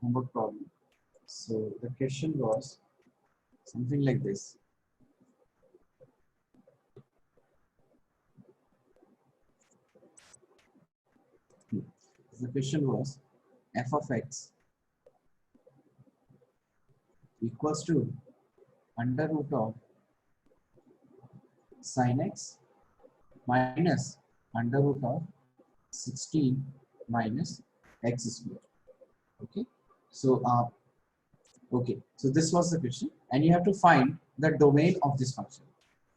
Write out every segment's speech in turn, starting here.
homework problem. So the question was something like this. The question was f of x equals to under root of sin x minus under root of 16 minus x square. Okay. So so this was the question, and you have to find the domain of this function.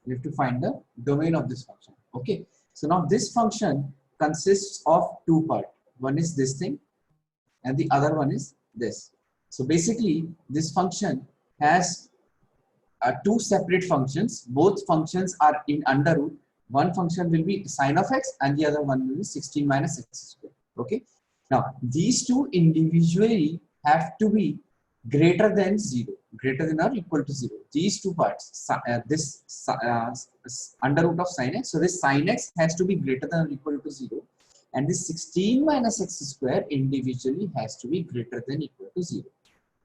You have to find the domain of this function. Okay. So now this function consists of two parts. One is this thing, and the other one is this. So basically, this function has two separate functions. Both functions are in under root. One function will be sine of x, and the other one will be 16 minus x square. Okay. Now these two individually have to be greater than 0, greater than or equal to 0. These two parts, under root of sine x. So this sine x has to be greater than or equal to 0, and this 16 minus x square individually has to be greater than or equal to 0.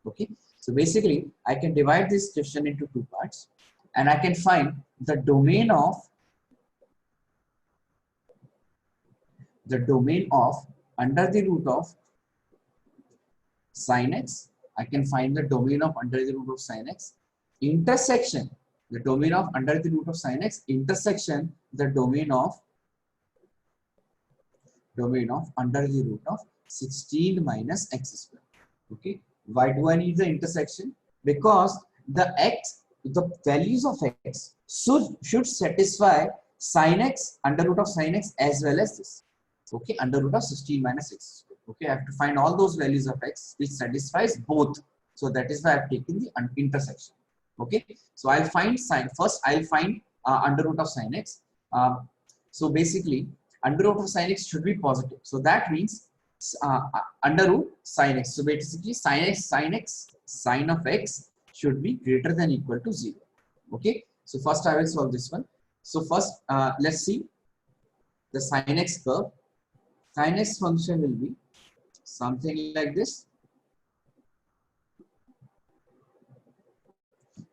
Okay. So basically, I can divide this question into two parts, and I can find the domain of under the root of sin x. I can find the domain of under the root of sin x intersection, the domain of under the root of sin x intersection the domain of under the root of 16 minus x square. Okay. Why do I need the intersection? Because the values of x should satisfy sin x, under root of sin x, as well as this. Okay, under root of 16 minus x. Okay, I have to find all those values of x which satisfies both. So that is why I have taken the intersection. Okay, so I'll find I'll find under root of sin x. So basically, under root of sin x should be positive. So that means under root sin x. So basically, sin of x should be greater than or equal to 0. Okay, so first I will solve this one. So first, let's see the sin x curve. Sin x function will be something like this.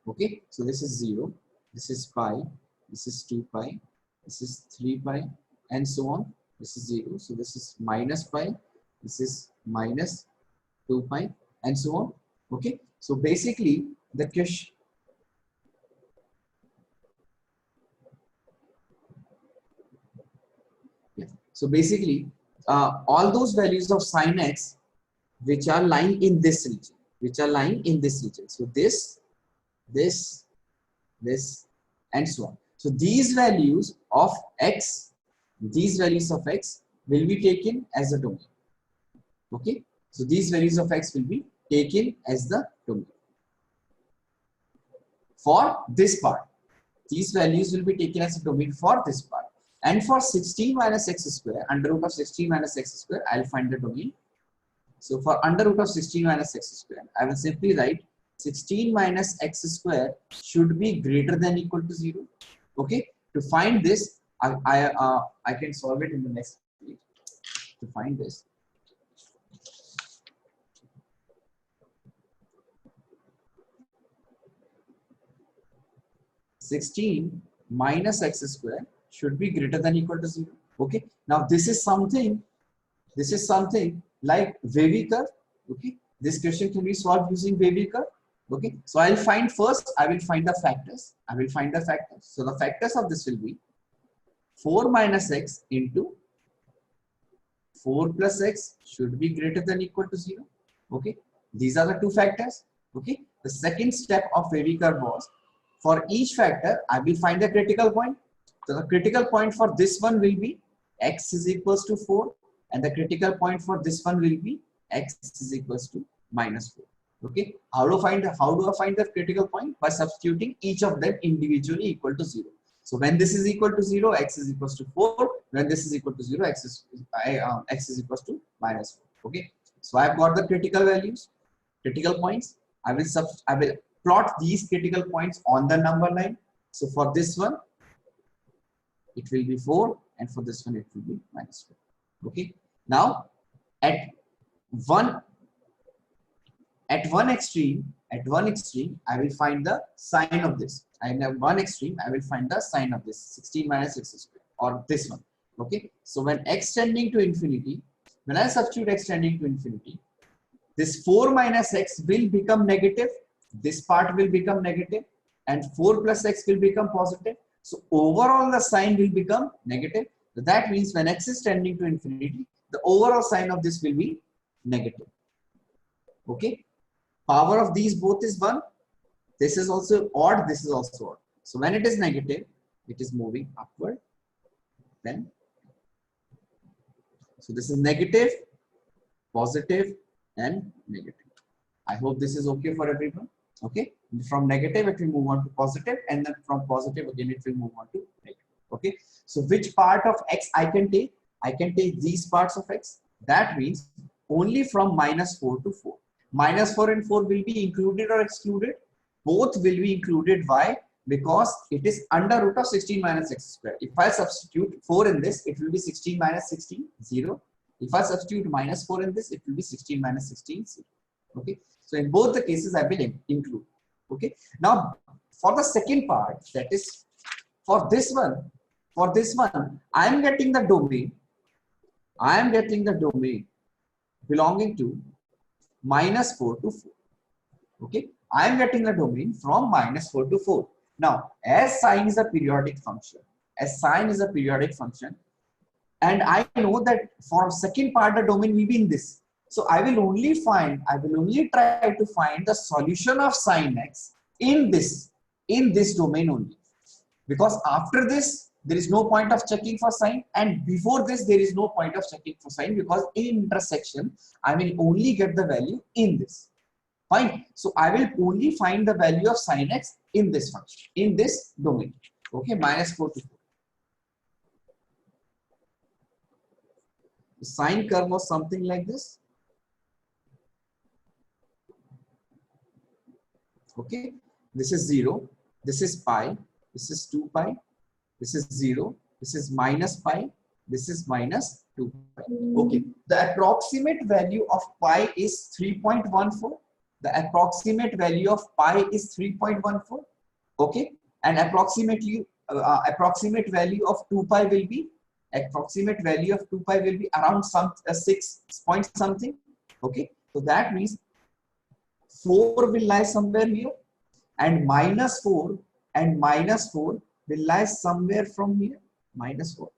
Okay, so this is 0, this is pi, this is 2 pi, this is 3 pi, and so on. This is 0, so this is minus pi, this is minus 2 pi, and so on. Okay, so basically the question, so basically all those values of sin x which are lying in this region, so this, and so on. So these values of x will be taken as a domain. Okay, so these values of x will be taken as the domain for this part. These values will be taken as a domain for this part. And for 16 minus x square, under root of 16 minus x square, I'll find the domain. So for under root of 16 minus x square, I will simply write 16 minus x square should be greater than or equal to 0. Okay, to find this, I can solve it in the next page. To find this, (16 minus x square should be greater than or equal to 0. Okay, now this is something like Wavy curve. Okay, this question can be solved using Wavy curve. Okay, so I will find the factors. So the factors of this will be 4 minus x into 4 plus x should be greater than or equal to 0. Okay, these are the two factors. Okay, the second step of Wavy curve was, for each factor I will find the critical point. So the critical point for this one will be x is equals to 4, and the critical point for this one will be x is equals to minus 4. Okay, how do I find the critical point? By substituting each of them individually equal to 0. So when this is equal to 0, x is equals to 4. When this is equal to 0, x is equals to minus 4. Okay, so I have got the critical values, critical points. I will plot these critical points on the number line. So for this one, it will be 4, and for this one, it will be minus 4. Okay, now at one at one extreme, I will find the sine of this. And at one extreme, I will find the sine of this 16 minus x square, or this one. Okay. So when x tending to infinity, when I substitute x tending to infinity, this 4 minus x will become negative. This part will become negative, and 4 plus x will become positive. So overall, the sign will become negative. So that means when x is tending to infinity, the overall sign of this will be negative. Okay. Power of these both is 1. This is also odd. This is also odd. So when it is negative, it is moving upward. Then, so this is negative, positive, and negative. I hope this is okay for everyone. Okay. From negative, it will move on to positive, and then from positive again, it will move on to negative. Okay. So which part of x I can take? I can take these parts of x. That means only from minus 4 to 4. Minus 4 and 4 will be included or excluded? Both will be included. Why? Because it is under root of 16 minus x square. If I substitute 4 in this, it will be 16 minus 16, 0. If I substitute minus 4 in this, it will be 16 minus 16, 0. Okay. So in both the cases, I will include. Okay. Now, for the second part, that is for this one, I am getting the domain. I am getting the domain belonging to minus 4 to 4. Okay. I am getting the domain from minus 4 to 4. Now, as sine is a periodic function, and I know that for second part, the domain will be in this. So I will only try to find the solution of sine x in this domain only. Because after this, there is no point of checking for sine, and before this, there is no point of checking for sine, because in intersection, I will only get the value in this. Fine. So I will only find the value of sine x in this function, in this domain. Okay, minus 4 to 4. The sine curve was something like this. Okay, this is 0, this is pi, this is 2 pi, this is 0, this is minus pi, this is minus 2 pi. Okay, the approximate value of pi is 3.14. The approximate value of pi is 3.14. Okay, and approximate value of 2 pi will be around 6 point something. Okay, so that means 4 will lie somewhere here, and minus 4 will lie somewhere from here, minus 4.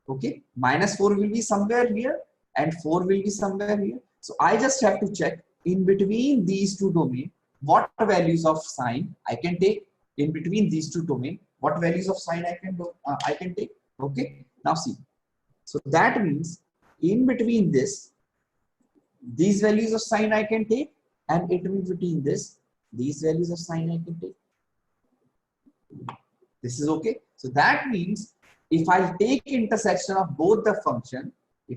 Okay, minus 4 will be somewhere here, and 4 will be somewhere here. So I just have to check in between these two domains what values of sine I can take. In between these two domains, what values of sine I can take. Okay, now see. So that means in between this, these values of sine I can take, and in between this, these values of sine I can take. This is okay. So that means if I take intersection of both the function, the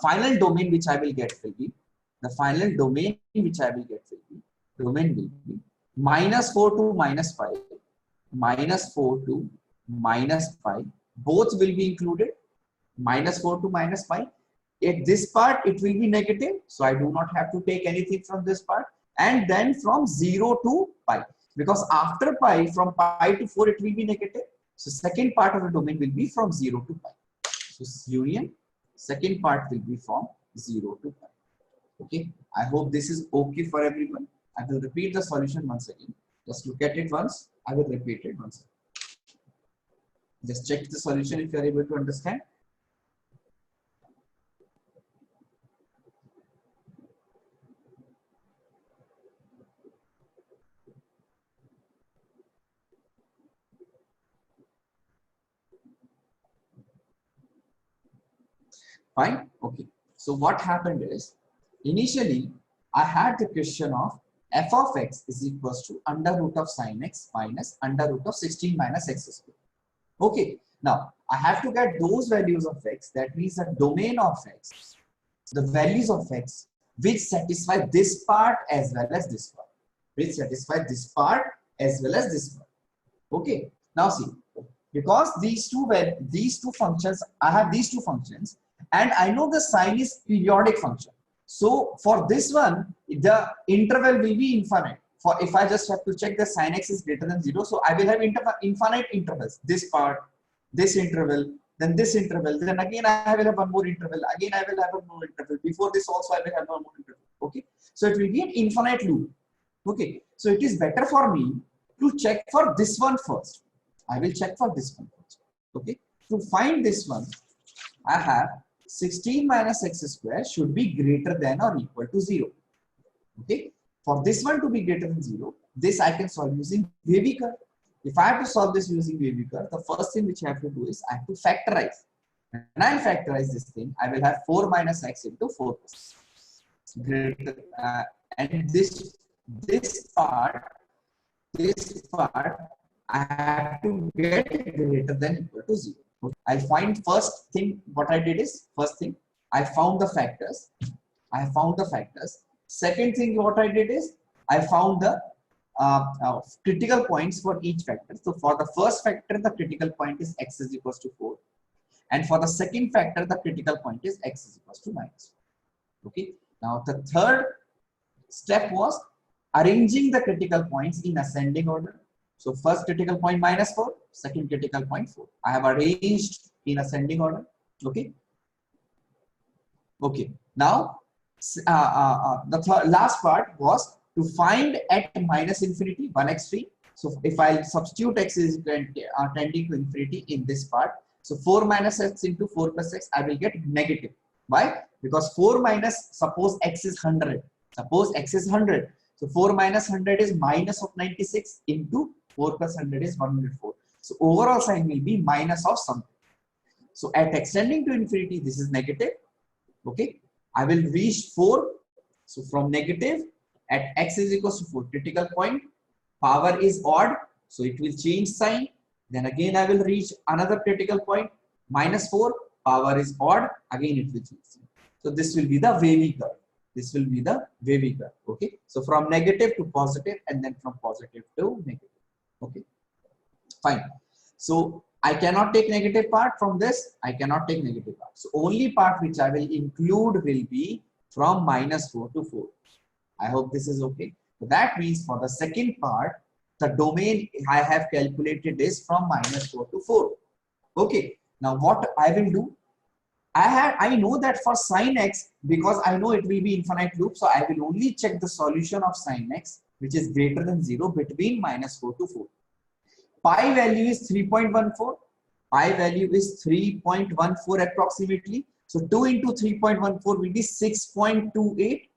final domain which I will get will be, domain will be minus 4 to minus 5, minus 4 to minus 5, both will be included, minus 4 to minus 5. At this part, it will be negative, so I do not have to take anything from this part. And then from 0 to pi, because after pi, from pi to 4, it will be negative. So second part of the domain will be from 0 to pi. So union, second part will be from 0 to pi. Okay, I hope this is okay for everyone. I will repeat the solution once again. Just look at it once. I will repeat it once again. Just check the solution if you are able to understand. Fine. Okay. So what happened is, initially I had the question of f of x is equals to under root of sine x minus under root of 16 minus x square. Okay. Now I have to get those values of x. That means the domain of x, the values of x which satisfy this part as well as this part, Okay. Now see, because these two functions, I have these two functions, and I know the sine is periodic function. So for this one, the interval will be infinite. For if I just have to check the sin x is greater than 0, so I will have infinite intervals. This part, this interval, then this interval, then again I will have one more interval, again I will have one more interval. Before this also I will have one more interval. Okay, so it will be an infinite loop. Okay, so it is better for me to check for this one first. I will check for this one first. Okay, to find this one, I have 16 minus x square should be greater than or equal to 0. Okay, for this one to be greater than 0, this I can solve using Wavy curve. If I have to solve this using Wavy curve, the first thing which I have to do is I have to factorize. When I factorize this thing, I will have 4 minus x into 4 plus greater, and this part I have to get greater than equal to 0. Okay. I'll find first thing what I did is first thing I found the factors. Second thing what I did is I found the critical points for each factor. So for the first factor, the critical point is x is equals to 4, and for the second factor, the critical point is x is equals to minus 4. Okay. Now the third step was arranging the critical points in ascending order. So first critical point minus 4, second critical point 4. I have arranged in ascending order. Okay. Okay. Now the last part was to find at minus infinity 1 extreme. So if I substitute x is tending to infinity in this part, so 4 minus x into 4 plus x, I will get negative. Why? Because 4 minus, suppose x is 100. Suppose x is 100. So 4 minus 100 is minus of 96 into 4 plus 100 is 104. So overall sign will be minus of something. So at extending to infinity, this is negative. Okay. I will reach 4. So from negative at x is equals to 4, critical point, power is odd. So it will change sign. Then again I will reach another critical point, minus 4, power is odd. Again it will change sign. So this will be the Wavy curve. This will be the Wavy curve. Okay. So from negative to positive and then from positive to negative. Okay. Fine. So I cannot take negative part from this. I cannot take negative part. So only part which I will include will be from minus 4 to 4. I hope this is okay. So that means for the second part, the domain I have calculated is from minus 4 to 4. Okay. Now what I will do, I know that for sin x, because I know it will be infinite loop, so I will only check the solution of sin x, which is greater than 0 between minus 4 to 4. Pi value is 3.14. Pi value is 3.14 approximately. So 2 into 3.14 will be 6.28,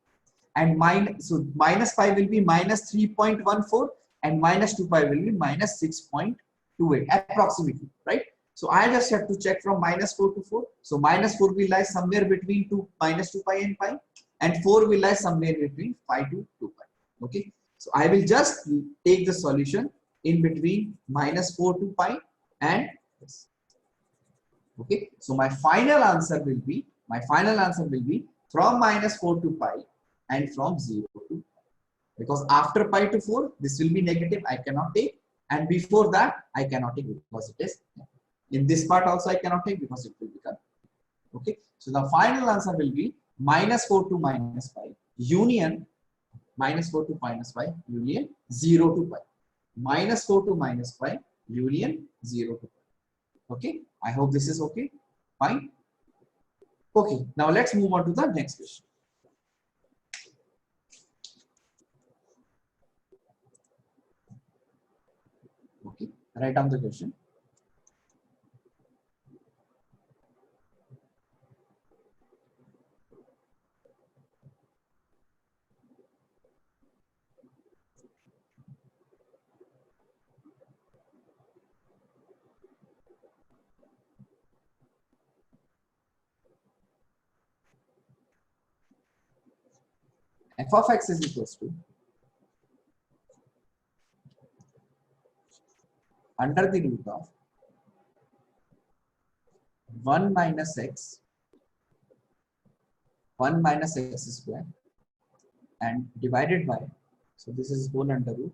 and minus pi will be minus 3.14, and minus 2 pi will be minus 6.28 approximately, right? So I just have to check from minus 4 to 4. So minus 4 will lie somewhere between minus 2 pi and pi, and 4 will lie somewhere between pi to 2 pi. Okay. So I will just take the solution in between minus 4 to pi and this. Okay. So my final answer will be from minus 4 to pi and from 0 to pi. Because after pi to 4, this will be negative. I cannot take, and before that I cannot take because it is negative. In this part also I cannot take because it will become. Okay. So the final answer will be minus 4 to minus pi union minus 4 to minus pi union 0 to pi. Minus 4 to minus pi union 0 to pi. Okay. I hope this is okay. Fine. Okay. Now let's move on to the next question. Okay. Write down the question. F of x is equals to under the root of 1 minus x square and divided by, so this is whole under root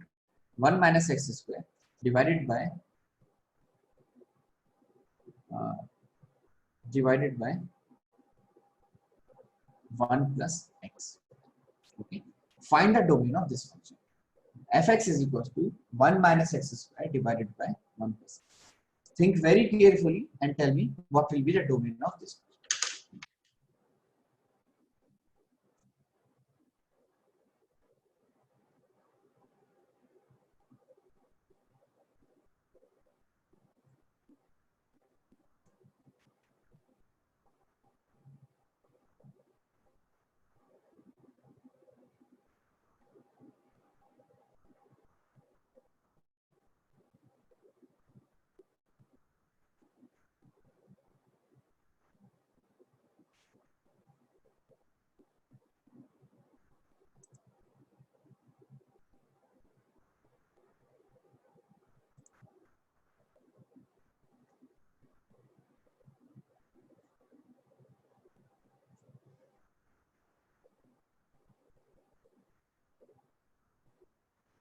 1 minus x square divided by 1 plus x. Okay. Find the domain of this function. Fx is equals to 1 minus x square divided by 1 plus. Think very carefully and tell me what will be the domain of this.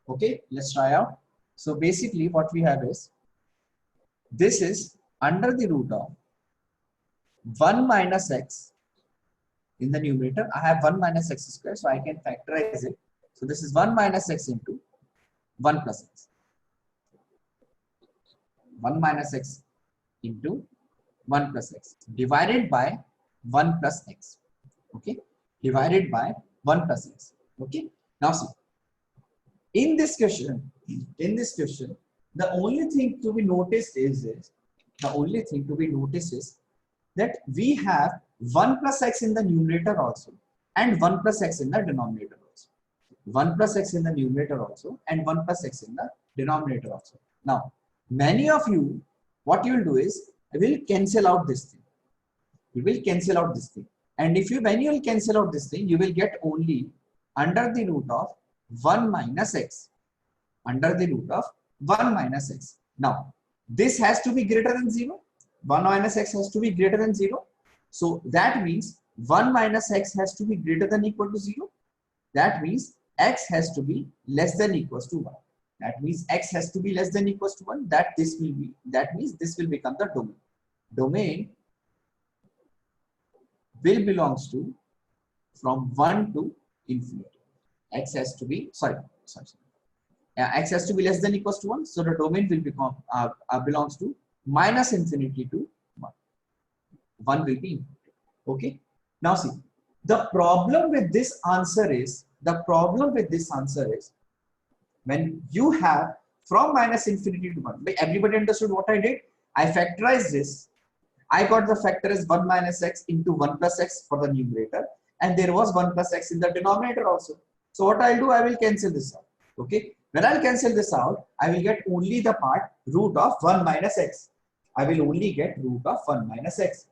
Okay, let's try out. So basically what we have is, this is under the root of 1 minus x in the numerator. I have 1 minus x square, so I can factorize it. So this is 1 minus x into 1 plus x. 1 minus x into 1 plus x divided by 1 plus x. Okay, divided by 1 plus x. Okay, now see, in this question, the only thing to be noticed is this. The only thing to be noticed is that we have 1 plus x in the numerator also and 1 plus x in the denominator also. 1 plus x in the numerator also and 1 plus x in the denominator also. Now, many of you, what you will do is, you will cancel out this thing. You will cancel out this thing. And if you, when you will cancel out this thing, you will get only under the root of 1 minus x. Under the root of 1 minus x. Now, this has to be greater than 0. 1 minus x has to be greater than 0. So that means 1 minus x has to be greater than equal to 0. That means x has to be less than equals to 1. That means x has to be less than equals to 1. That means this will become the domain. Domain will belongs to from 1 to infinity. X has to be, x has to be less than equals to 1. So the domain will become belongs to minus infinity to 1. 1 will be infinity. Okay. Now see, the problem with this answer is, when you have from minus infinity to 1. Everybody understood what I did? I factorized this. I got the factor as 1 minus x into 1 plus x for the numerator, and there was 1 plus x in the denominator also. So what I'll do, I will cancel this out. Okay. When I'll cancel this out, I will get only the part root of 1 minus x. I will only get root of 1 minus x.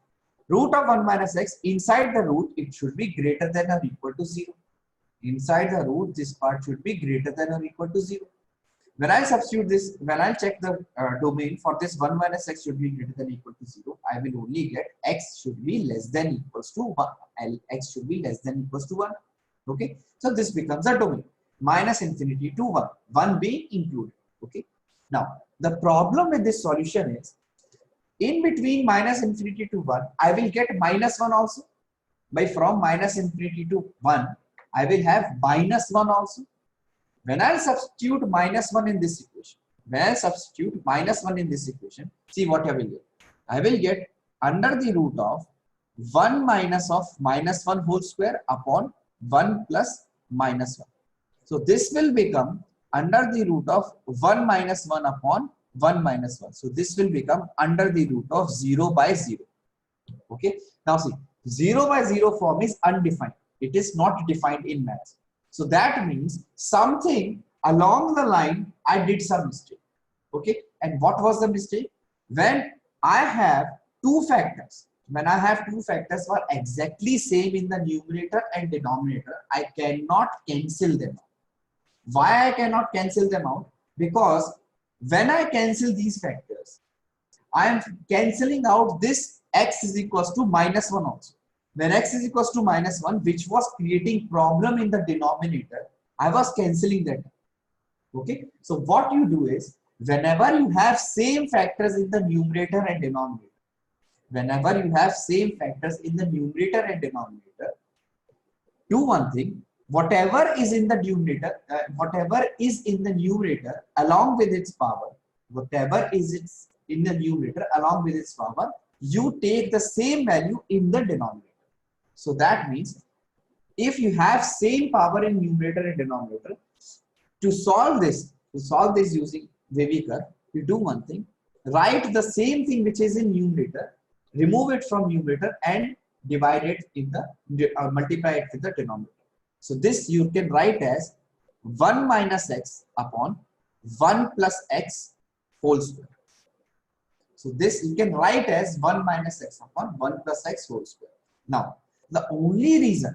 Root of 1 minus x, inside the root, it should be greater than or equal to 0. Inside the root, this part should be greater than or equal to 0. When I substitute this, when I check the domain for this 1 minus x should be greater than or equal to 0, I will only get x should be less than equals to 1. X should be less than equals to 1. Okay. So this becomes a domain. Minus infinity to 1. 1 being included. Okay. Now, the problem with this solution is, in between minus infinity to 1, I will get minus 1 also. By from minus infinity to 1, I will have minus 1 also. When I substitute minus 1 in this equation, see what I will get. I will get under the root of 1 minus of minus 1 whole square upon 1 plus minus 1. So this will become under the root of 1 minus 1 upon 1 minus 1. So this will become under the root of 0 by 0. Okay. Now see, 0 by 0 form is undefined. It is not defined in maths. So that means something along the line I did some mistake. Okay. And what was the mistake? When I have two factors, are exactly same in the numerator and denominator, I cannot cancel them out. Why I cannot cancel them out? Because when I cancel these factors, I am cancelling out this x is equals to minus 1 also. When x is equals to minus 1, which was creating problem in the denominator, I was cancelling that. Okay. So what you do is, whenever you have same factors in the numerator and denominator, do one thing. Whatever is in the numerator, along with its power, whatever is its in the numerator along with its power, you take the same value in the denominator. So that means if you have same power in numerator and denominator, to solve this using Wavy curve, you do one thing: write the same thing which is in numerator, remove it from numerator, and divide it in the multiply it with the denominator. So this you can write as 1 minus x upon 1 plus x whole square. So this you can write as 1 minus x upon 1 plus x whole square. Now, the only reason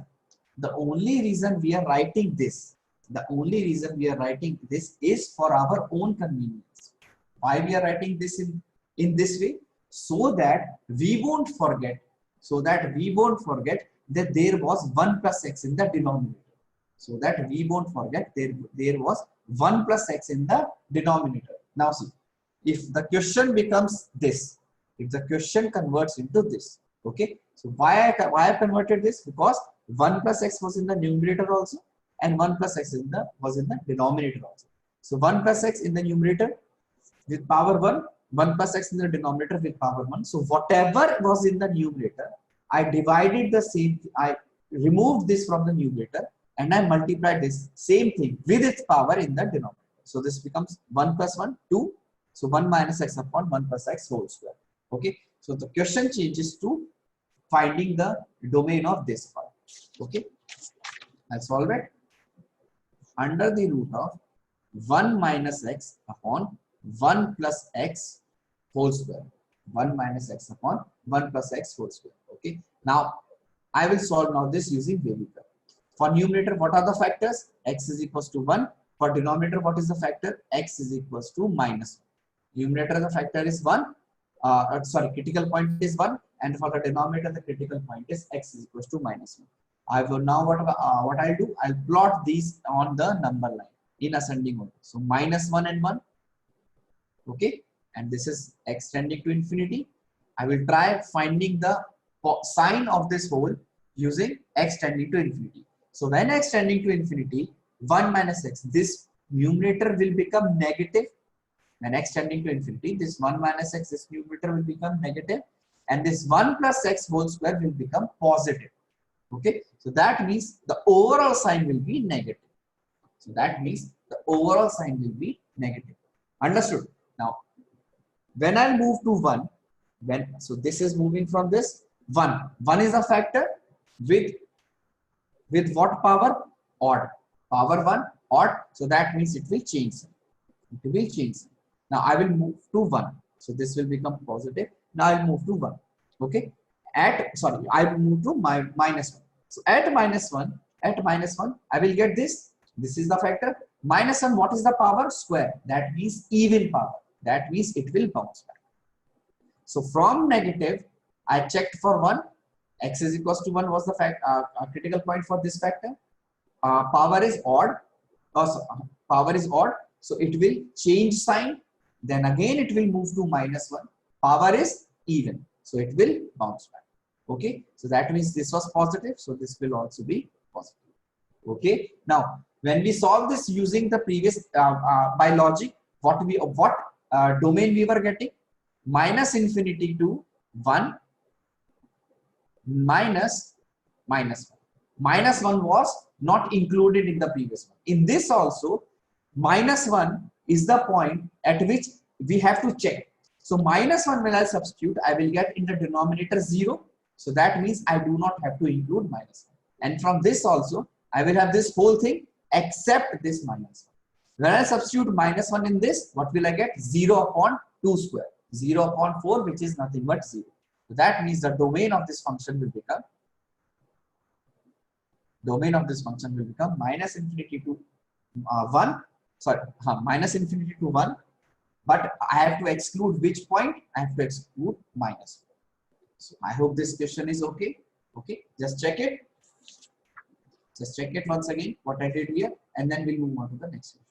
we are writing this, is for our own convenience. Why we are writing this in this way? So that we won't forget, that there was 1 plus x in the denominator. So that we won't forget there was 1 plus x in the denominator. Now see, if the question becomes this, if the question converts into this, okay, so why I converted this? Because 1 plus x was in the numerator also, and 1 plus x was in the denominator also. So 1 plus x in the numerator with power 1, 1 plus x in the denominator with power 1. So whatever was in the numerator, I divided the same, I removed this from the numerator, and I multiplied this same thing with its power in the denominator. So this becomes 1 plus 1, 2. So 1 minus x upon 1 plus x whole square. Okay. So the question changes to finding the domain of this part. Okay. I'll solve it. Under the root of 1 minus x upon 1 plus x whole square. 1 minus x upon 1 plus x whole square. Okay. Now I will solve now this using Wavy curve. For numerator, what are the factors? X is equals to 1. For denominator, what is the factor? X is equals to minus 1. Numerator, the factor is 1. Critical point is 1. And for the denominator, the critical point is x is equals to minus 1. I will now what I'll do? I'll plot these on the number line in ascending order. So minus 1 and 1. Okay. And this is x tending to infinity. I will try finding the sign of this whole using x tending to infinity. So when x tending to infinity, 1 minus x, this numerator will become negative. When x tending to infinity, this 1 minus x, this numerator will become negative, and this 1 plus x whole square will become positive. Okay, so that means the overall sign will be negative. So that means the overall sign will be negative. Understood? Now, when I move to 1, so this is moving from this 1. 1 is a factor with what power? Odd. Power 1, odd. So that means it will change. It will change. Now I will move to 1. So this will become positive. Now I will move to 1. Okay. I will move to minus 1. So at minus 1, I will get this. This is the factor. Minus 1, what is the power? Square. That means even power. That means it will bounce back. So from negative, I checked for 1. X is equals to 1 was the critical point for this factor. Power is odd. Power is odd. So it will change sign. Then again it will move to minus 1. Power is even. So it will bounce back. Okay. So that means this was positive. So this will also be positive. Okay. Now, when we solve this using the previous by logic, what domain we were getting? Minus infinity to 1 minus 1. Minus 1 was not included in the previous one. In this also, minus 1 is the point at which we have to check. So minus 1 when I substitute, I will get in the denominator 0. So that means I do not have to include minus 1. And from this also, I will have this whole thing except this minus 1. When I substitute minus 1 in this, what will I get? 0 upon 2 square. 0 upon 4, which is nothing but 0. So that means the domain of this function will become minus infinity to 1. Minus infinity to 1. But I have to exclude which point? I have to exclude minus 1. So I hope this question is okay. Okay, just check it. Just check it once again, what I did here, and then we'll move on to the next question.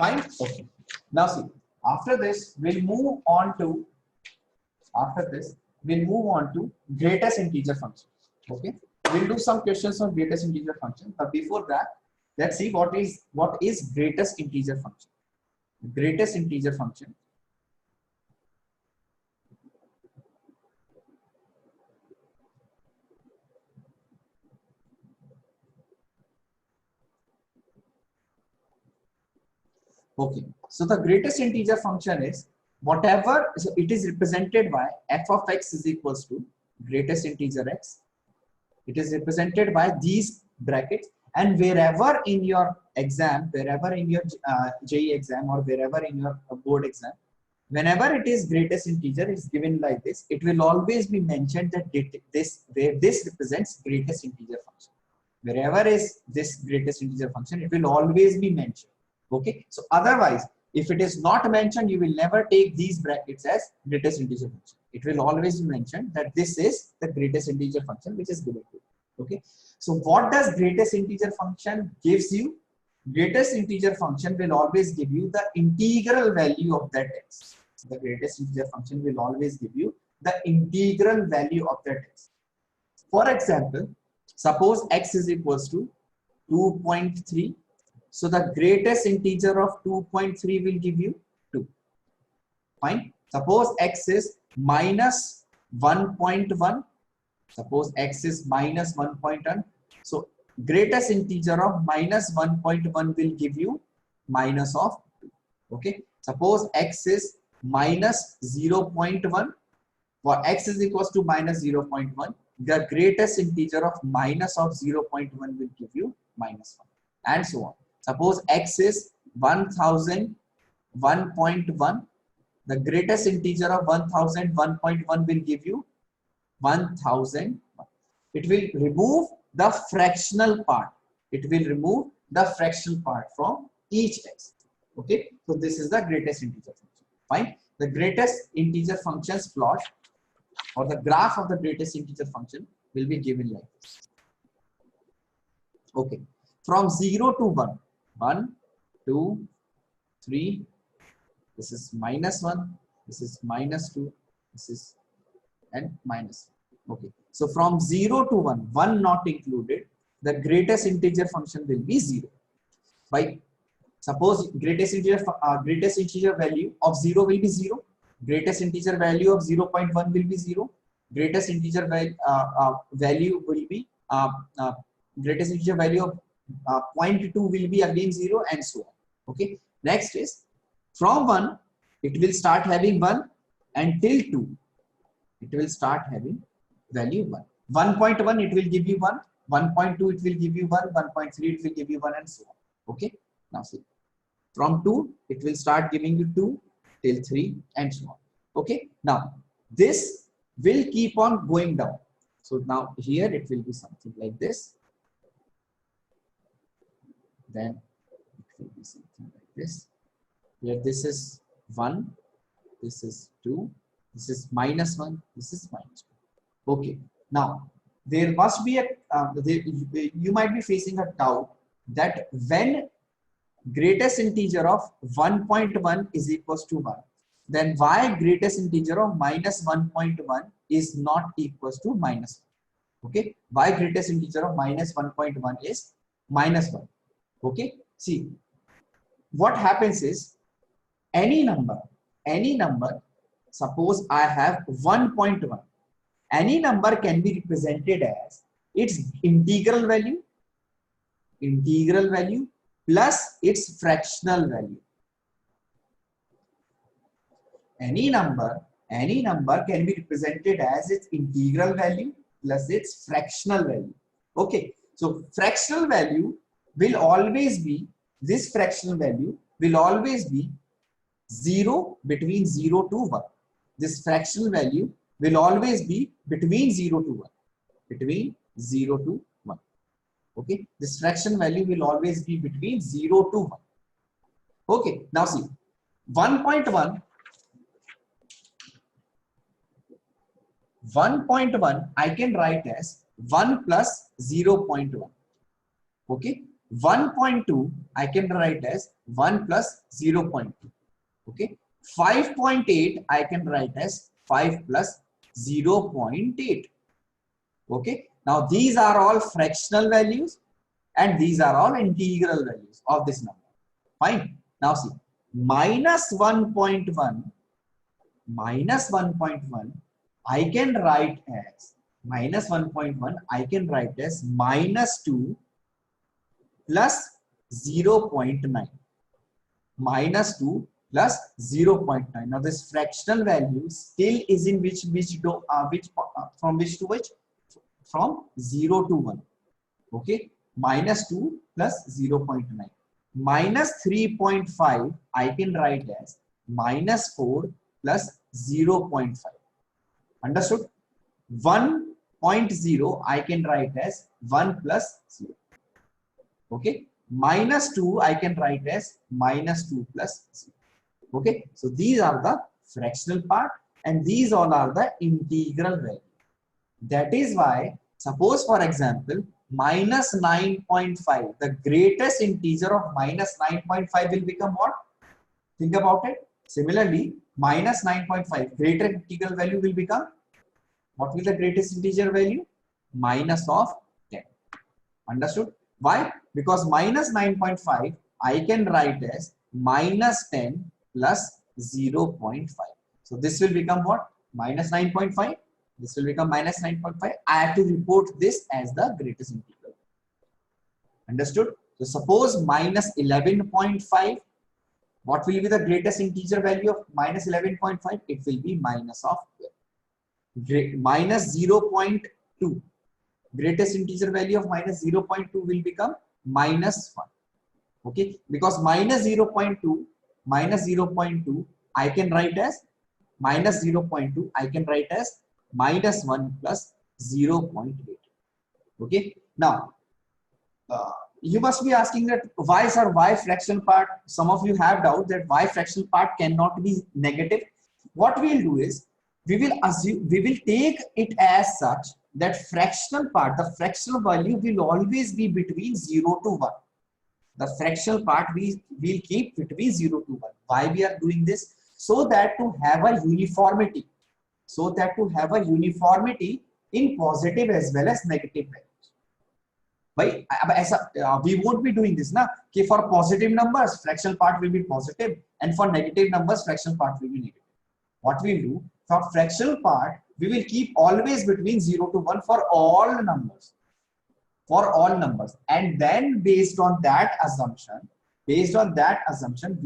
Fine. Okay. Now see, after this, we'll move on to greatest integer function. Okay. We'll do some questions on greatest integer function, but before that, let's see what is greatest integer function. Greatest integer function. Okay, so the greatest integer function is whatever, so it is represented by f of x is equals to greatest integer x. It is represented by these brackets, and wherever in your exam, wherever in your JEE exam or wherever in your board exam, whenever it is greatest integer is given like this, it will always be mentioned that this represents greatest integer function. Wherever is this greatest integer function, it will always be mentioned. Okay, so otherwise, if it is not mentioned, you will never take these brackets as greatest integer function. It will always be mentioned that this is the greatest integer function which is given to you. Okay, so what does greatest integer function gives you? Greatest integer function will always give you the integral value of that x. The greatest integer function will always give you the integral value of that x. For example, suppose x is equals to 2.3. So the greatest integer of 2.3 will give you 2. Fine. Suppose x is minus 1.1. Suppose x is minus 1.1. So greatest integer of minus 1.1 will give you minus of 2. Okay. Suppose x is minus 0.1. For x is equals to minus 0.1. The greatest integer of minus of 0.1 will give you minus 1, and so on. Suppose x is 1000, 1.1. The greatest integer of 1000, 1.1 will give you 1000. It will remove the fractional part. It will remove the fractional part from each x. Okay. So this is the greatest integer function. Fine. The greatest integer function's plot or the graph of the greatest integer function will be given like this. Okay. From 0 to 1. 1, 2, 3, this is minus 1, this is minus 2, this is and minus 1. Okay. So from 0 to 1, 1 not included, the greatest integer function will be 0. By suppose greatest integer value of 0 will be 0, greatest integer value of 0.1 will be 0, greatest integer value will be greatest integer value of 0.2 will be again 0, and so on. Okay. Next is from 1 it will start having 1 until 2 it will start having value 1. 1.1 it will give you 1, 1.2 it will give you 1, 1.3 it will give you 1, and so on. Okay. Now see, from 2 it will start giving you 2 till 3 and so on. Okay. Now this will keep on going down. So now here it will be something like this. Then it will be something like this. Here this is 1, this is 2, this is minus 1, this is minus 2. Okay. Now there must be a you might be facing a doubt that when greatest integer of 1.1 is equals to 1, then why greatest integer of minus 1.1 is not equals to minus 1? Okay. Why greatest integer of minus 1.1 is minus 1? Okay. See, what happens is any number, suppose I have 1.1, any number can be represented as its integral value plus its fractional value. Any number can be represented as its integral value plus its fractional value. Okay. So fractional value will always be, this fractional value will always be 0 between 0 to 1. This fractional value will always be between 0 to 1. Between 0 to 1. Okay. This fraction value will always be between 0 to 1. Okay. Now see, 1.1 I can write as 1 plus 0.1. Okay. 1.2 I can write as 1 plus 0.2. Okay. 5.8 I can write as 5 plus 0.8. Okay. Now these are all fractional values and these are all integral values of this number. Fine. Now see, minus 1.1 I can write as minus 1.1 I can write as minus 2 plus 0.9. Minus 2 plus 0.9. Now this fractional value still is in from which to which? From 0 to 1. Okay. Minus 2 plus 0.9. Minus 3.5 I can write as minus 4 plus 0.5. Understood? 1.0 I can write as 1 plus 0. Okay. Minus 2 I can write as minus 2 plus 0. Okay. So these are the fractional part and these all are the integral value. That is why, suppose for example, minus 9.5, the greatest integer of minus 9.5 will become what? Think about it. Similarly, minus 9.5, greater integral value will become, what will the greatest integer value? Minus of 10. Understood? Why? Because minus 9.5, I can write as minus 10 plus 0.5. So this will become what? Minus 9.5. This will become minus 9.5. I have to report this as the greatest integral. Understood? So suppose minus 11.5. What will be the greatest integer value of minus 11.5? It will be minus of 12. Minus 0.2. Greatest integer value of minus 0.2 will become minus 1. Okay, because minus 0.2 I can write as minus 0.2 I can write as minus 1 plus 0.8. Okay, now you must be asking that why, sir, why fractional part? Some of you have doubt that why fractional part cannot be negative. What we will do is we will take it as such that fractional part, the fractional value will always be between 0 to 1. The fractional part we will keep between 0 to 1. Why we are doing this? So that to have a uniformity. So that to have a uniformity in positive as well as negative values. Why? We won't be doing this. Okay, for positive numbers, fractional part will be positive, and for negative numbers, fractional part will be negative. What we will do? For fractional part, we will keep always between 0 to 1 for all numbers. For all numbers. And then based on that assumption, we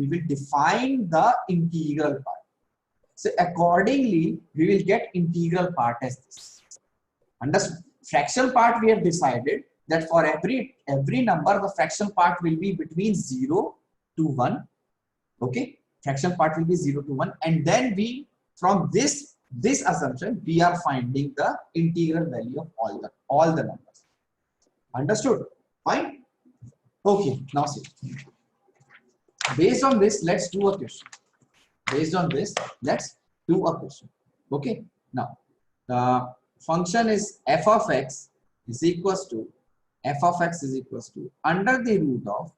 will define the integral part. So accordingly, we will get integral part as this. Understood? Fractional part we have decided that for every number, the fractional part will be between 0 to 1. Okay? Fractional part will be 0 to 1. And then we, from this assumption, we are finding the integral value of all the numbers. Understood? Fine? Okay, now see. Based on this, let's do a question. Okay, now the function is f of x is equals to under the root of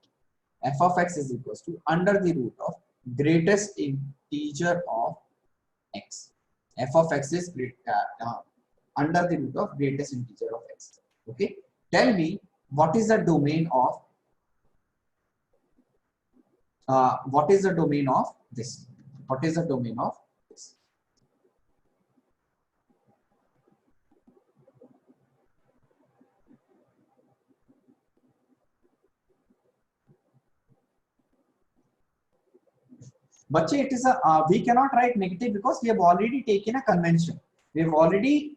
greatest integer of x. F of x is under the root of greatest integer of x. Okay. Tell me what is the domain of this? What is the domain of this? But it is we cannot write negative because we have already taken a convention. We have already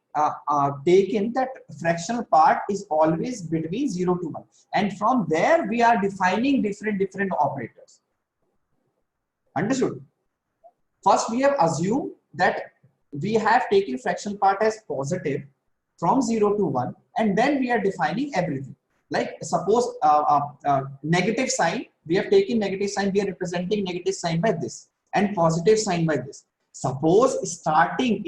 taken that fractional part is always between 0 to 1, and from there we are defining different operators. Understood? First we have assumed that we have taken fractional part as positive from 0 to 1, and then we are defining everything. Like suppose negative sign, we have taken negative sign, we are representing negative sign by this and positive sign by this. Suppose starting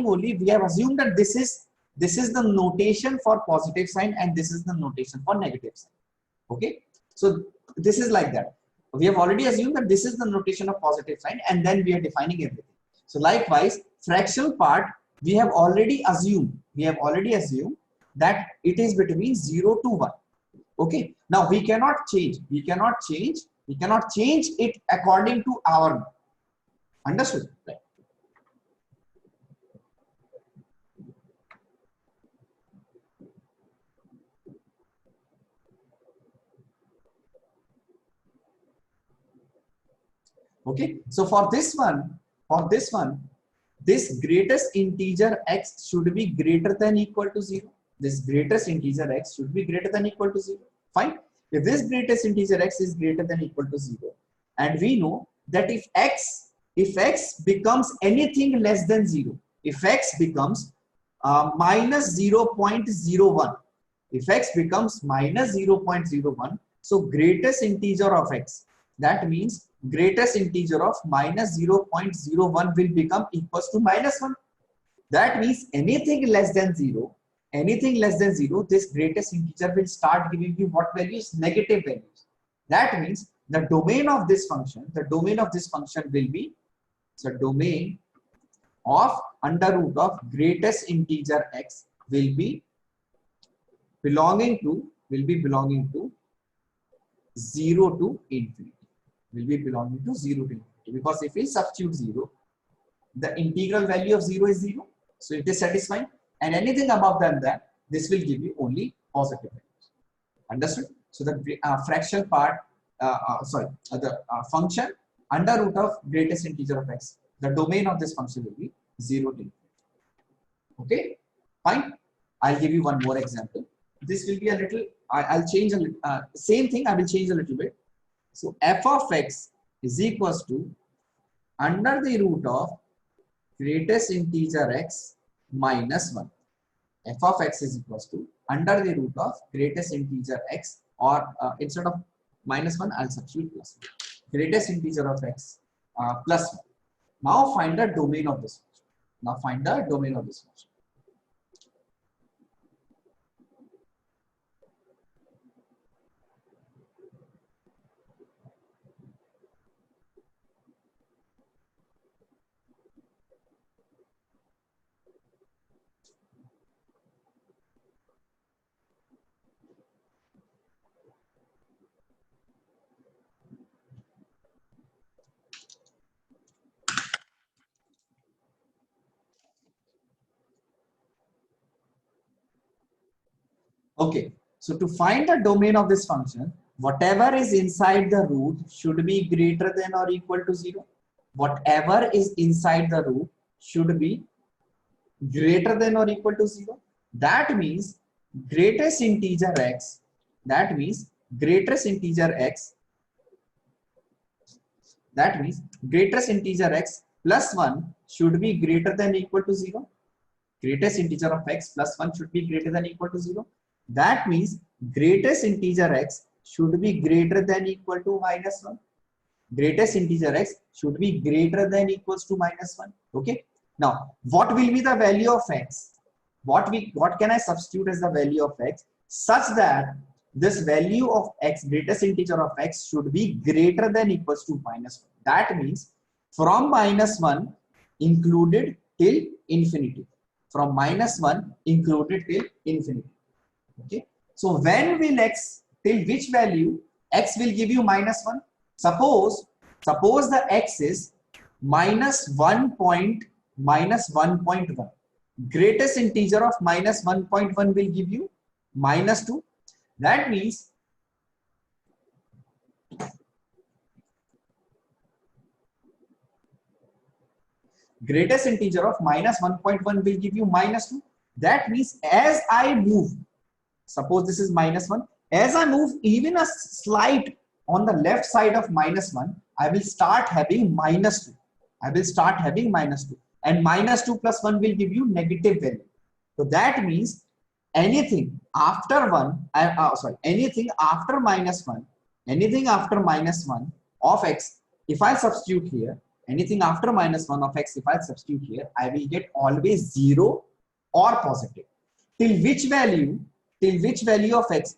only, we have assumed that this is the notation for positive sign and this is the notation for negative sign. Okay. So this is like that. We have already assumed that this is the notation of positive sign, and then we are defining everything. So likewise, fractional part, we have already assumed that it is between 0 to 1. Okay. Now we cannot change it according to our. Understood? Right. Okay. So for this one, this greatest integer x should be greater than equal to 0. This greatest integer x should be greater than equal to 0. Fine. If this greatest integer x is greater than equal to 0, and we know that if x becomes anything less than 0, if x becomes minus 0.01, if x becomes minus 0.01, so greatest integer of x, that means greatest integer of minus 0.01 will become equals to minus 1. That means anything less than 0, this greatest integer will start giving you what values? Negative values. That means the domain of this function, will be the domain of under root of greatest integer x will be belonging to 0 to infinity. Will be belonging to 0 to infinity, because if we substitute 0, the integral value of 0 is 0, so it is satisfying, and anything above than that, this will give you only positive values. Understood? So the fraction part, the function under root of greatest integer of x, the domain of this function will be 0 to infinity. Okay, fine. I'll give you one more example. This will be a little, I'll change a little, same thing, I will change a little bit. So f of x is equals to under the root of greatest integer x minus 1. F of x is equals to under the root of greatest integer x, or instead of minus 1, I'll substitute plus 1. Greatest integer of x plus 1. Now find the domain of this function. Okay, so to find the domain of this function, whatever is inside the root should be greater than or equal to 0. Whatever is inside the root should be greater than or equal to 0. That means greatest integer x, plus 1 should be greater than equal to 0. Greatest integer of x plus 1 should be greater than equal to 0. That means greatest integer x should be greater than equal to minus 1. Greatest integer x should be greater than equals to minus 1. Okay. Now, what will be the value of x? What can I substitute as the value of x such that this value of x, greatest integer of x, should be greater than equals to minus 1. That means from minus 1 included till infinity. From minus 1 included till infinity. Okay. So when will x, till which value x will give you minus 1? Suppose the x is minus 1.1. Greatest integer of minus 1.1 will give you minus 2. That means greatest integer of minus 1.1 will give you minus 2. That means as I move, suppose this is minus 1, as I move even a slight on the left side of minus 1, I will start having minus 2. And minus 2 plus 1 will give you negative value. So that means anything after minus 1 of x, if I substitute here, anything after minus 1 of x, if I substitute here, I will get always 0 or positive. Till which value of x?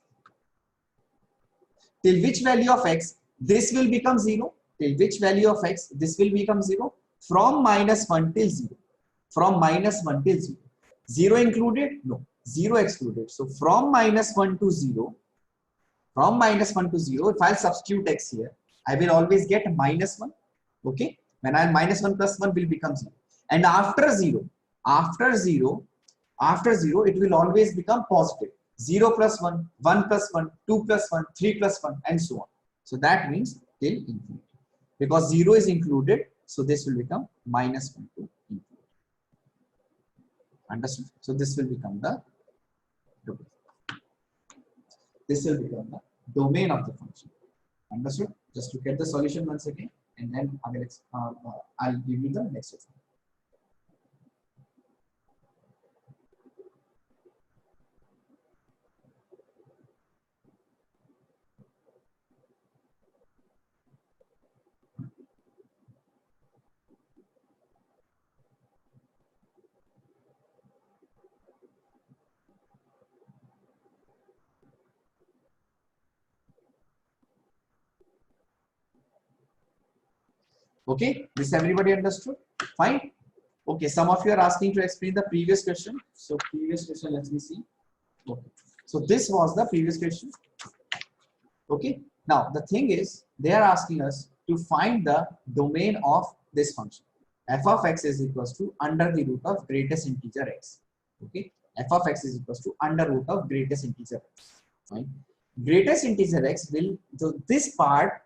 till which value of x this will become 0, till which value of x this will become 0, from -1 till 0, from -1 till 0. 0 included? No. 0 excluded. So from -1 to 0, from -1 to 0, if I'll substitute x here, I will always get -1. Okay? When I -1 plus 1 will become 0. And after 0, after 0, after 0, it will always become positive. 0 plus 1, 1 plus 1, 2 plus 1, 3 plus 1, and so on. So that means till infinity. Because 0 is included, so this will become -1 to infinity. Understood? So this will become the domain. This will become the domain of the function. Understood? Just look at the solution once again, and then I'll give you the next example. Okay, this everybody understood? Fine. Okay, some of you are asking to explain the previous question. So previous question, let me see. Okay. So this was the previous question. Okay. Now the thing is, they are asking us to find the domain of this function. F of x is equals to under the root of greatest integer x. Okay. F of x is equals to under root of greatest integer x. Fine. Greatest integer x will, so this part,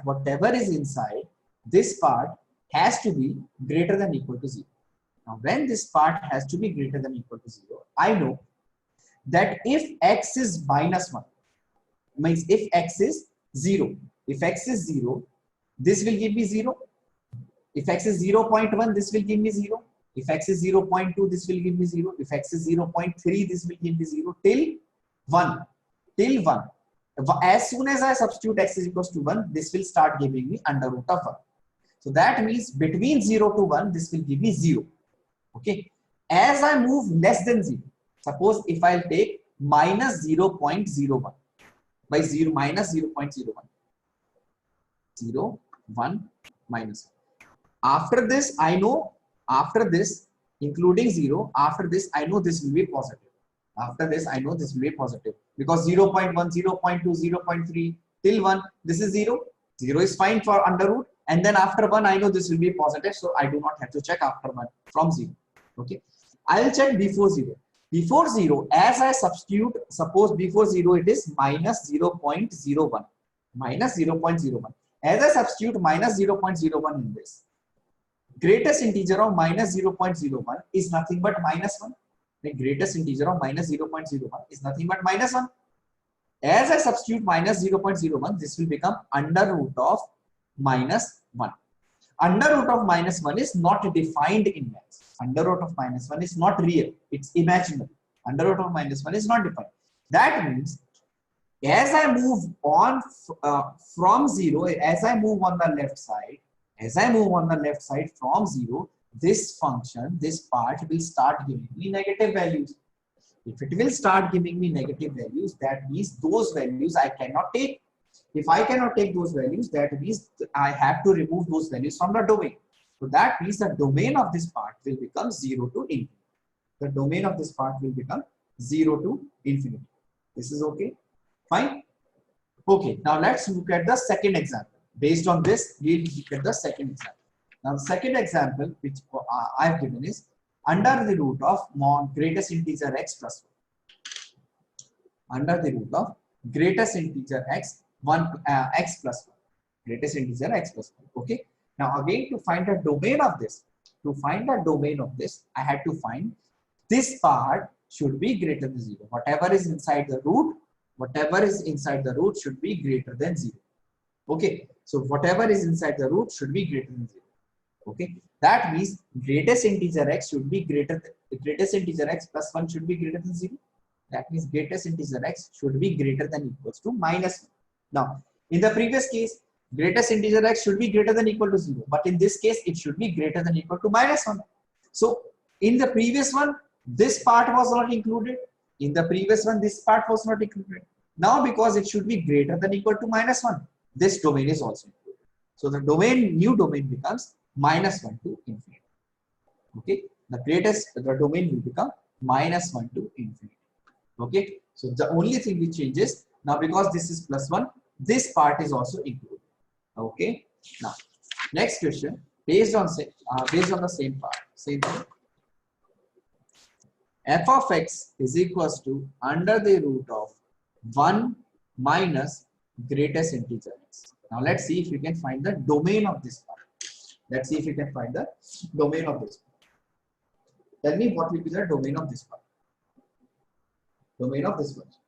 whatever is inside, this part has to be greater than equal to 0. Now, when this part has to be greater than equal to 0, I know that if x is -1, means if x is 0, if x is 0, this will give me 0. If x is 0.1, this will give me 0. If x is 0.2, this will give me 0. If x is 0.3, this will give me 0 till 1. Till 1. As soon as I substitute x is equals to 1, this will start giving me under root of 1. So that means between 0 to 1, this will give me 0. Okay. As I move less than 0, suppose if I'll take -0.01 by 0 -0.01, 0, 1, -1. After this, I know, after this, including 0, after this, I know this will be positive. After this, I know this will be positive because 0.1, 0.2, 0.3 till 1, this is 0. 0 is fine for under root. And then after 1, I know this will be positive. So I do not have to check after 1 from 0. Okay. I'll check before 0. Before 0, as I substitute, suppose before 0, it is -0.01. -0.01. As I substitute -0.01 in this, greatest integer of -0.01 is nothing but -1. The greatest integer of -0.01 is nothing but -1. As I substitute -0.01, this will become under root of -1. Under root of -1 is not defined in maths. Under root of -1 is not real. It's imaginary. Under root of -1 is not defined. That means as I move on from 0, as I move on the left side, from 0, this function, this part will start giving me negative values. If it will start giving me negative values, that means those values I cannot take. If I cannot take those values, that means I have to remove those values from the domain. So that means the domain of this part will become 0 to infinity. The domain of this part will become 0 to infinity. This is okay? Fine? Okay, now let's look at the second example. Based on this, we'll look at the second example. Now the second example which I've given is under the root of greatest integer x plus 1. Under the root of greatest integer x, x plus 1. Greatest integer x plus 1. Okay. Now again, to find the domain of this, I had to find this part should be greater than 0. Whatever is inside the root, should be greater than 0. Okay. So whatever is inside the root should be greater than 0. Okay. That means greatest integer x should be greater than, greatest integer x plus 1 should be greater than 0. That means greatest integer x should be greater than equals to -1. Now, in the previous case, greatest integer x should be greater than equal to 0. But in this case, it should be greater than equal to -1. So in the previous one, this part was not included. In the previous one, this part was not included. Now because it should be greater than equal to -1, this domain is also included. So the domain, new domain becomes -1 to infinity. Okay, the domain will become -1 to infinity. Okay, so the only thing which changes now, because this is +1, this part is also included. Okay, now next question based on the same part, same thing. F of x is equals to under the root of 1 minus greatest integer x. Now let's see if we can find the domain of this part. Let's see if we can find the domain of this part. Tell me what will be the domain of this part. Domain of this function.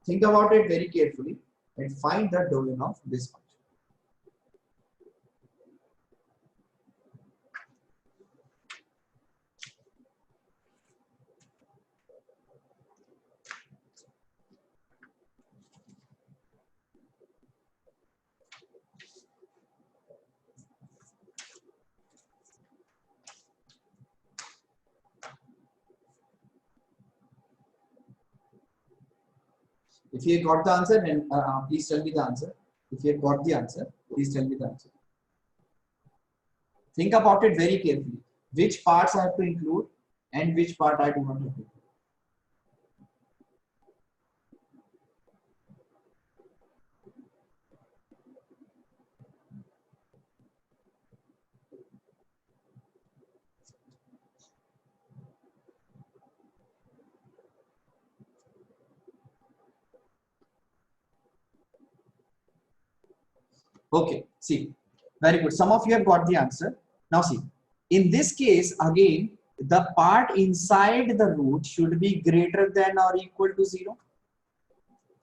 Think about it very carefully and find the domain of this function. If you have got the answer, then please tell me the answer. If you have got the answer, please tell me the answer. Think about it very carefully. Which parts I have to include and which part I do not have to include. Okay, see, very good. Some of you have got the answer. Now see, in this case, again, the part inside the root should be greater than or equal to 0.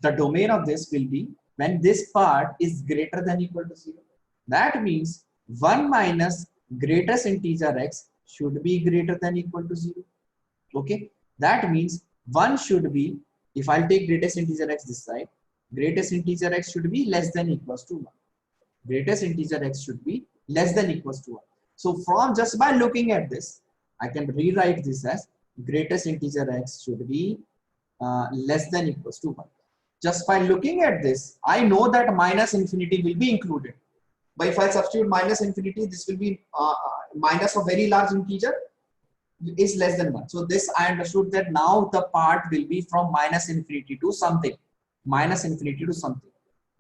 The domain of this will be when this part is greater than or equal to 0. That means 1 minus greatest integer x should be greater than or equal to 0. Okay, that means 1 should be, if I'll take greatest integer x this side, greatest integer x should be less than or equals to 1. Greatest integer x should be less than or equals to 1. So from just by looking at this, I can rewrite this as greatest integer x should be less than or equals to 1. Just by looking at this, I know that minus infinity will be included. But if I substitute minus infinity, this will be minus of very large integer is less than 1. So this I understood that now the part will be from minus infinity to something. Minus infinity to something.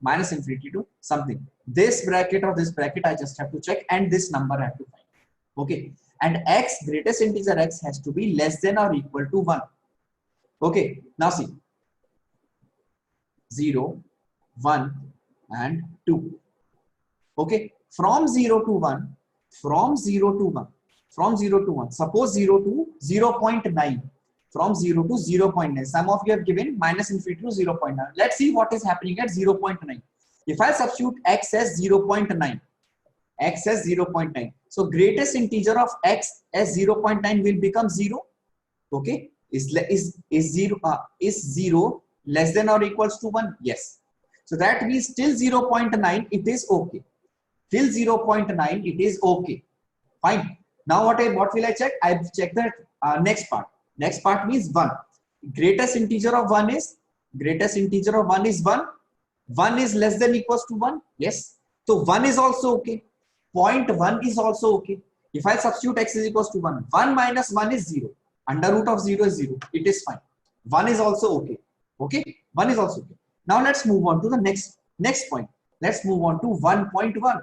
Minus infinity to something. This bracket or this bracket I just have to check and this number I have to find. Okay. And x, greatest integer x has to be less than or equal to 1. Okay. Now see. 0, 1 and 2. Okay. From 0 to 1. From 0 to 1. From 0 to 1. Suppose 0 to 0.9. From 0 to 0.9. Some of you have given minus infinity to 0.9. Let's see what is happening at 0.9. If I substitute x as 0.9. X as 0.9. So greatest integer of x as 0.9 will become 0. Okay. Is 0 less than or equals to 1? Yes. So that means till 0.9 it is okay. Till 0.9 it is okay. Fine. Now what will I check? I check that next part. Next part means 1. Greatest integer of 1 is 1. 1 is less than equals to 1. Yes. So 1 is also okay. 0.1 is also okay. If I substitute x is equals to 1, 1 minus 1 is 0. Under root of 0 is 0. It is fine. 1 is also okay. Okay. 1 is also okay. Now let's move on to the next point. Let's move on to 1.1.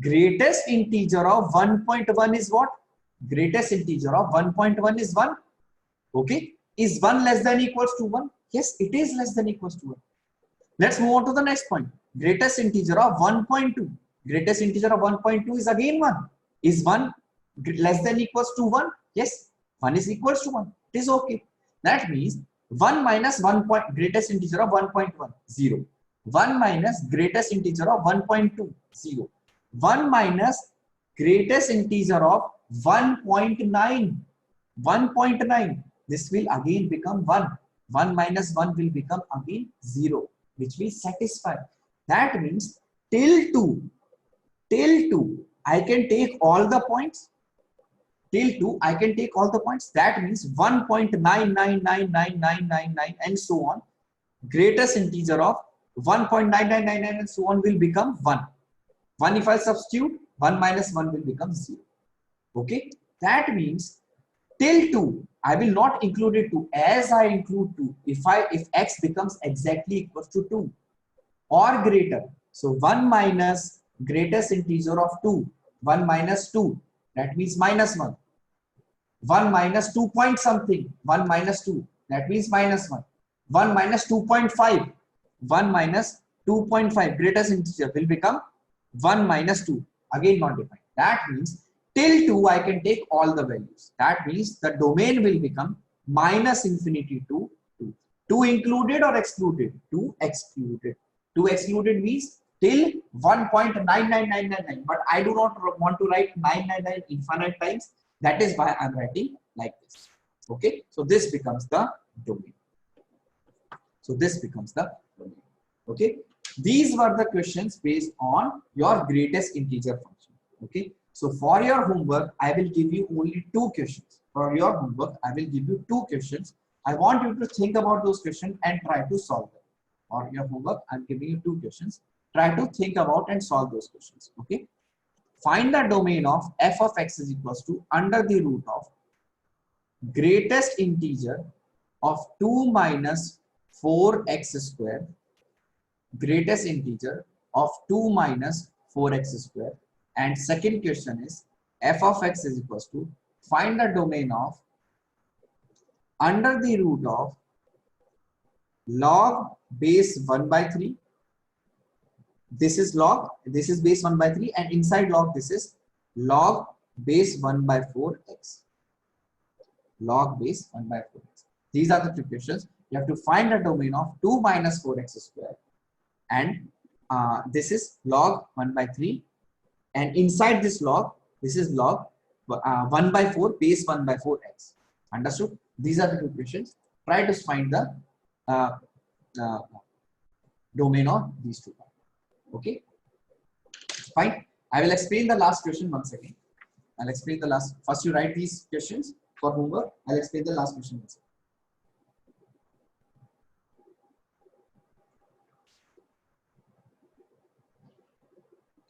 Greatest integer of 1.1 is what? Greatest integer of 1.1 is 1. Okay. Is 1 less than equals to 1? Yes, it is less than equals to 1. Let's move on to the next point. Greatest integer of 1.2. Greatest integer of 1.2 is again 1. Is 1 less than equals to 1? Yes. 1 is equals to 1. It is okay. That means 1 minus 1 point, greatest integer of 1.1, 0. 1 minus greatest integer of 1.2, 0. 1 minus greatest integer of 1.9, 1.9. This will again become 1. 1 minus 1 will become again 0, which will satisfy. That means till 2, I can take all the points. Till 2, I can take all the points. That means 1.999999 and so on. greatest integer of 1.9999 and so on will become 1. 1 if I substitute, 1 minus 1 will become 0. Okay, that means till 2, I will not include it 2 as I include 2. If x becomes exactly equals to 2 or greater, so 1 minus greatest integer of 2, 1 minus 2, that means minus 1. 1 minus 2 point something, 1 minus 2, that means minus 1. 1 minus 2.5, 1 minus 2.5, greatest integer will become 1 minus 2, again not defined. That means till 2 I can take all the values. That means the domain will become minus infinity to 2. 2 included or excluded? 2 excluded. 2 excluded means till 1.99999, but I do not want to write 999 infinite times. That is why I'm writing like this. Okay, so this becomes the domain. So this becomes the domain. Okay, these were the questions based on your greatest integer function. Okay, so for your homework, I will give you only 2 questions. For your homework, I will give you 2 questions. I want you to think about those questions and try to solve them. For your homework, I'm giving you 2 questions. Try to think about and solve those questions. Okay. Find the domain of f of x is equals to under the root of greatest integer of 2 minus 4x square, greatest integer of 2 minus 4x square. And second question is f of x is equals to find the domain of under the root of log base 1 by 3. This is log, this is base 1 by 3, and inside log this is log base 1 by 4x. Log base 1 by 4x. These are the 2 questions. You have to find the domain of 2 minus 4x square, and this is log 1 by 3, and inside this log, this is log 1 by 4 base 1 by 4x. Understood? These are the 2 questions. Try to find the domain of these 2. Okay, fine. I will explain the last question once again. I'll explain the last. First, you write these questions for homework. I'll explain the last question once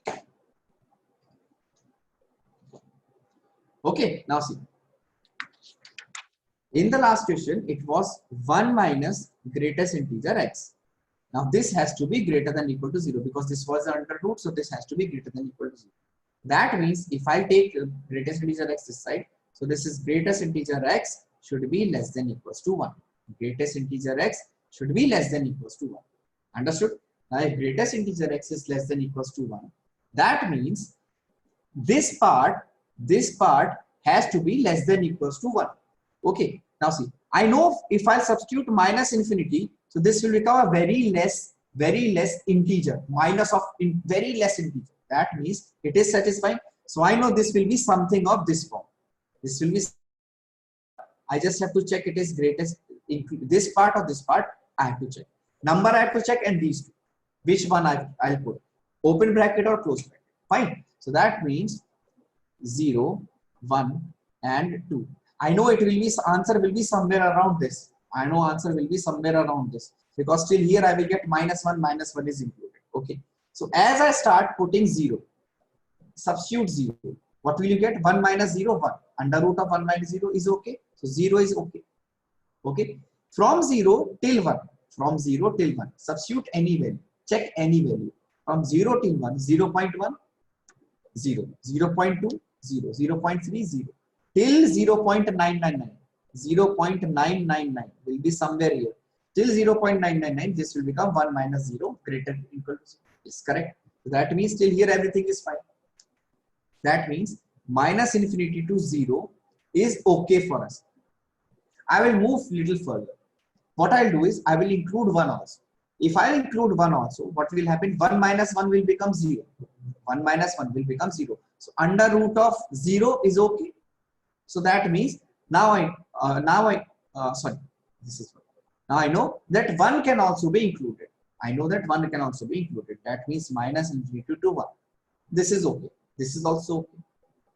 again. Okay, now see. In the last question, it was 1 minus greatest integer x. Now this has to be greater than equal to 0 because this was the under root, so this has to be greater than equal to 0. That means if I take greatest integer x this side, so this is greatest integer x should be less than equals to 1. Greatest integer x should be less than equals to 1. Understood? Now if greatest integer x is less than equals to 1, that means this part has to be less than equals to 1. Okay, now see, I know if I substitute minus infinity, so this will become a very less integer, minus of very less integer. That means it is satisfying. So I know this will be something of this form. This will be, I just have to check it is greatest, this part or this part, I have to check. Number I have to check, and these two. Which one I'll put? Open bracket or close bracket. Fine. So that means 0, 1, and 2. I know it will be, answer will be somewhere around this. I know answer will be somewhere around this because till here I will get minus 1 is included. Okay. So as I start putting 0, substitute 0. What will you get? 1 minus 0, 1. Under root of 1 minus 0 is okay. So 0 is okay. Okay. From 0 till 1. From 0 till 1. Substitute any value. Check any value. From 0 till 1. 0.1, 0. 0.2, 0. 0.3, 0. Till 0.999. 0.999 will be somewhere here. Till 0.999, this will become 1 minus 0 greater than equal to 0. Is correct. So that means till here everything is fine. That means minus infinity to 0 is okay for us. I will move little further. What I'll do is I will include 1 also. If I include 1 also, what will happen? 1 minus 1 will become 0. 1 minus 1 will become 0. So under root of 0 is okay. So that means now this is one. Now I know that 1 can also be included. I know that 1 can also be included. That means minus infinity to 1. This is okay. This is also okay.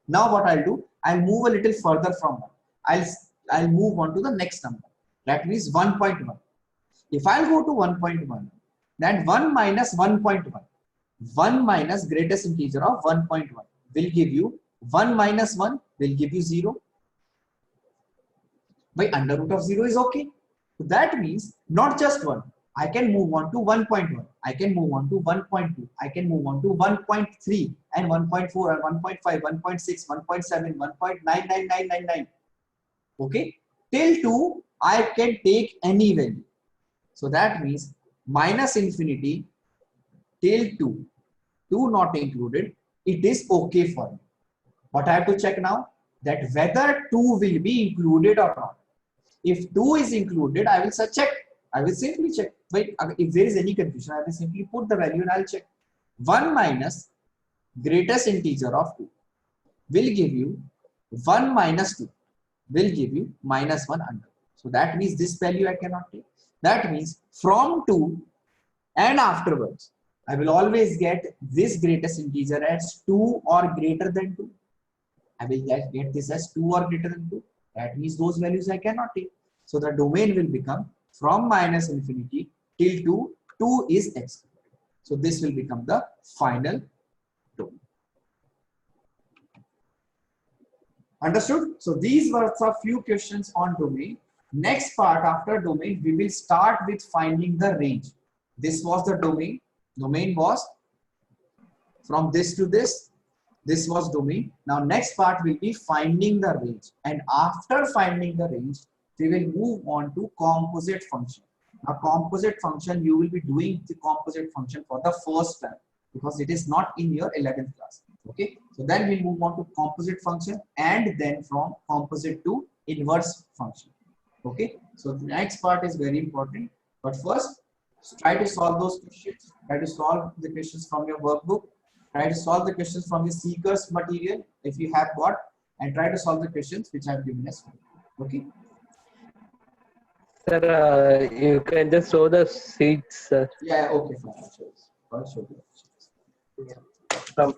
Now what I'll do, I'll move a little further from 1. I'll move on to the next number. That means 1.1. If I'll go to 1.1, then 1 minus 1.1, 1 minus greatest integer of 1.1 will give you 1 minus 1 will give you 0. By under root of 0 is okay. So that means not just 1. I can move on to 1.1. I can move on to 1.2. I can move on to 1.3 and 1.4 and 1.5, 1.6, 1.7, 1.99999. Okay. Till 2, I can take any value. So that means minus infinity till 2, 2 not included, it is okay for me. What I have to check now? That whether 2 will be included or not. If 2 is included, I will say check. I will simply check. But if there is any confusion, I will simply put the value and I will check. 1 minus greatest integer of 2 will give you 1 minus 2 will give you minus 1 under. So that means this value I cannot take. That means from 2 and afterwards, I will always get this greatest integer as 2 or greater than 2. I will get this as 2 or greater than 2. That means those values I cannot take. So the domain will become from minus infinity till 2, 2 is excluded. So this will become the final domain. Understood? So these were a few questions on domain. Next part after domain, we will start with finding the range. This was the domain. Domain was from this to this. This was domain. Now next part will be finding the range. And after finding the range, we will move on to composite function. Now composite function, you will be doing the composite function for the first time because it is not in your 11th class. Okay. So then we'll move on to composite function and then from composite to inverse function. Okay. So the next part is very important. But first, try to solve those questions. Try to solve the questions from your workbook. Try to solve the questions from your seekers material if you have got, and try to solve the questions which I have given us. Okay. Sir, you can just show the sheets, sir. Yeah. Okay. Fine. I'll show you. From